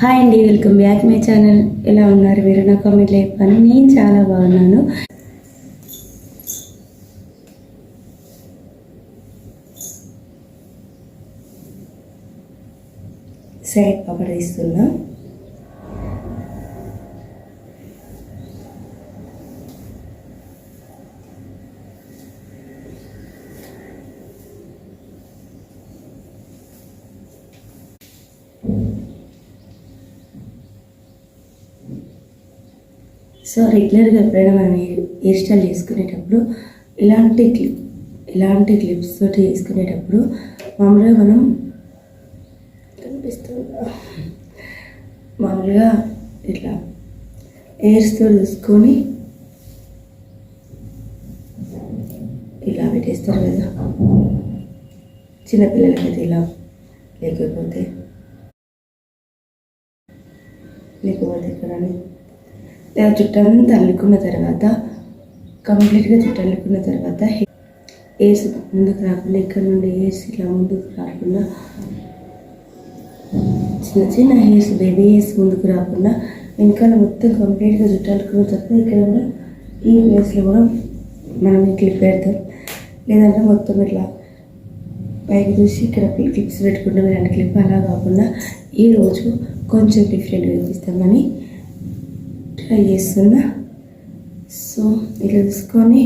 Hi అండి, welcome back my channel. ఎలా ఉన్నారు మీరు? నా కామెంట్లో చెప్పాను. నేను చాలా బాగున్నాను. సైడ్ పకడ తీస్తున్నా. సో రెగ్యులర్గా ఎప్పుడైనా మనం హెయిర్ స్టైల్ చేసుకునేటప్పుడు ఇలాంటి క్లిప్స్ తోటి చేసుకునేటప్పుడు మామూలుగా మనం మామూలుగా ఇట్లా హెయిర్స్తో చూసుకొని ఇలా పెట్టేస్తారు కదా చిన్నపిల్లలకైతే, ఇలా లేకపోతే ఇక్కడ చుట్టంతా అల్లుకున్న తర్వాత కంప్లీట్గా చుట్టూ అల్లుకున్న తర్వాత హెయిర్స్ ముందుకు రాకుండా, ఇక్కడ నుండి హెయిర్స్ ఇట్లా ముందుకు రాకుండా, చిన్న చిన్న హెయిర్స్ బేబీ హెయిర్స్ ముందుకు రాకుండా వెనకాల మొత్తం కంప్లీట్గా చుట్టూ అల్లుకున్న తర్వాత ఇక్కడ కూడా ఈ ప్లేస్లో కూడా మనం క్లిప్ పెడతాం. లేదంటే మొత్తం ఇట్లా పైకి చూసి ఇక్కడ క్లిప్స్ పెట్టుకుంటాం. ఇలాంటి క్లిప్ అలా కాకుండా ఈరోజు కొంచెం డిఫరెంట్గా చూపిస్తామని ట్రై చేస్తున్నా. సో ఇట్లా చూసుకొని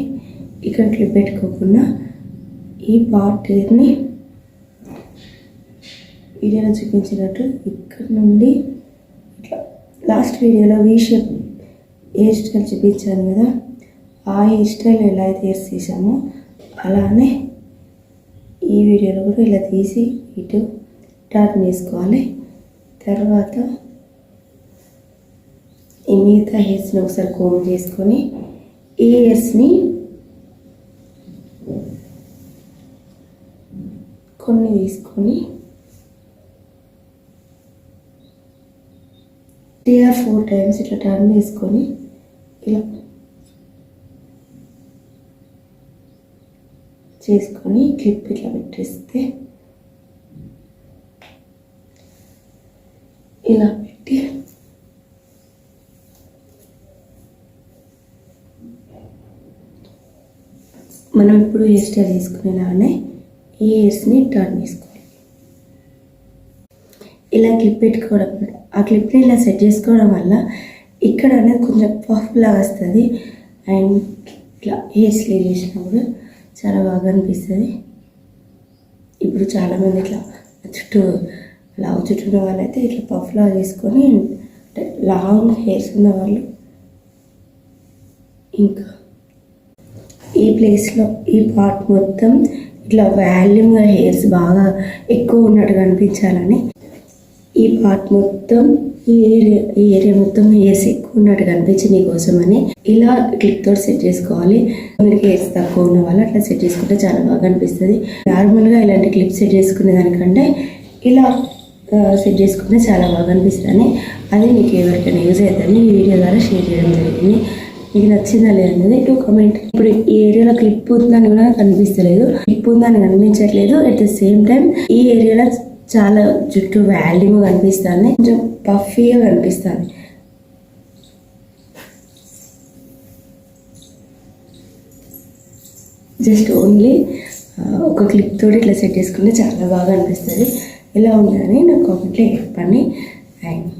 ఇక్కడ క్లిప్ పెట్టుకోకుండా ఈ పార్ట్ని వీడియోలో చూపించినట్టు ఇక్కడ నుండి ఇట్లా లాస్ట్ వీడియోలో వీ షేప్ హెయిర్ స్టైల్ చూపించాను కదా, ఆ హెయిర్ స్టైల్ ఎలా అయితే హెయిర్స్ తీసామో అలానే ఈ వీడియోలో కూడా ఇలా తీసి ఇటు టర్న్ చేసుకోవాలి. తర్వాత ఈ మిగతా హెయిర్స్ని ఒకసారి కోమ్ చేసుకొని ఈ హెయిర్స్ని కొన్ని తీసుకొని 3 or 4 times ఇట్లా టర్న్ చేసుకొని ఇలా చేసుకొని క్లిప్ ఇట్లా పెట్టేస్తే ఇలా పెట్టి మనం ఇప్పుడు హెయిర్ స్టైల్ చేసుకునేలాగానే ఈ హెయిర్స్ని టర్న్ చేసుకోవాలి. ఇలా క్లిప్ పెట్టుకోవడం, ఆ క్లిప్ని ఇలా సెట్ చేసుకోవడం వల్ల ఇక్కడ అనేది కొంచెం పఫ్ లాగా వస్తుంది. అండ్ ఇట్లా హెయిర్ స్టైల్ చేసినప్పుడు చాలా బాగా అనిపిస్తుంది. ఇప్పుడు చాలామంది ఇట్లా చుట్టూ లావు చుట్టూ ఉన్న వాళ్ళైతే ఇట్లా పఫ్ లాగా చేసుకొని, లాంగ్ హెయిర్స్ ఉన్న వాళ్ళు ఇంకా ఈ ప్లేస్లో ఈ పార్ట్ మొత్తం ఇట్లా వాల్యూమ్గా హెయిర్స్ బాగా ఎక్కువ ఉన్నట్టుగా అనిపించాలని ఈ పార్ట్ మొత్తం ఈ ఏరియా మొత్తం హెయిర్స్ ఎక్కువ ఉన్నట్టుగా అనిపించింది కోసమని ఇలా క్లిప్ తోటి సెట్ చేసుకోవాలి. మనకి హెయిర్స్ తక్కువ ఉన్న వాళ్ళు అట్లా సెట్ చేసుకుంటే చాలా బాగా అనిపిస్తుంది. నార్మల్గా ఇలాంటి క్లిప్ సెట్ చేసుకునే దానికంటే ఇలా సెట్ చేసుకుంటే చాలా బాగా అనిపిస్తుంది. అది మీకు ఎవరికైనా యూజ్ అవుతుందని ఈ వీడియో ద్వారా షేర్ చేయడం జరిగింది. మీకు నచ్చిందా లేదనేది టూ కామెంట్. ఇప్పుడు ఈ ఏరియాలో క్లిప్ ఉందని కూడా కనిపిస్తలేదు, క్లిప్ ఉందని కనిపించట్లేదు. అట్ ద సేమ్ టైం ఈ ఏరియాలో చాలా జుట్టు వాల్యూమ్గా కనిపిస్తుంది, కొంచెం పఫీగా కనిపిస్తుంది. జస్ట్ ఓన్లీ ఒక క్లిప్ తోటి ఇట్లా సెట్ చేసుకుంటే చాలా బాగా అనిపిస్తుంది. ఎలా ఉందని నాకు కామెంట్లో చెప్పండి. అండ్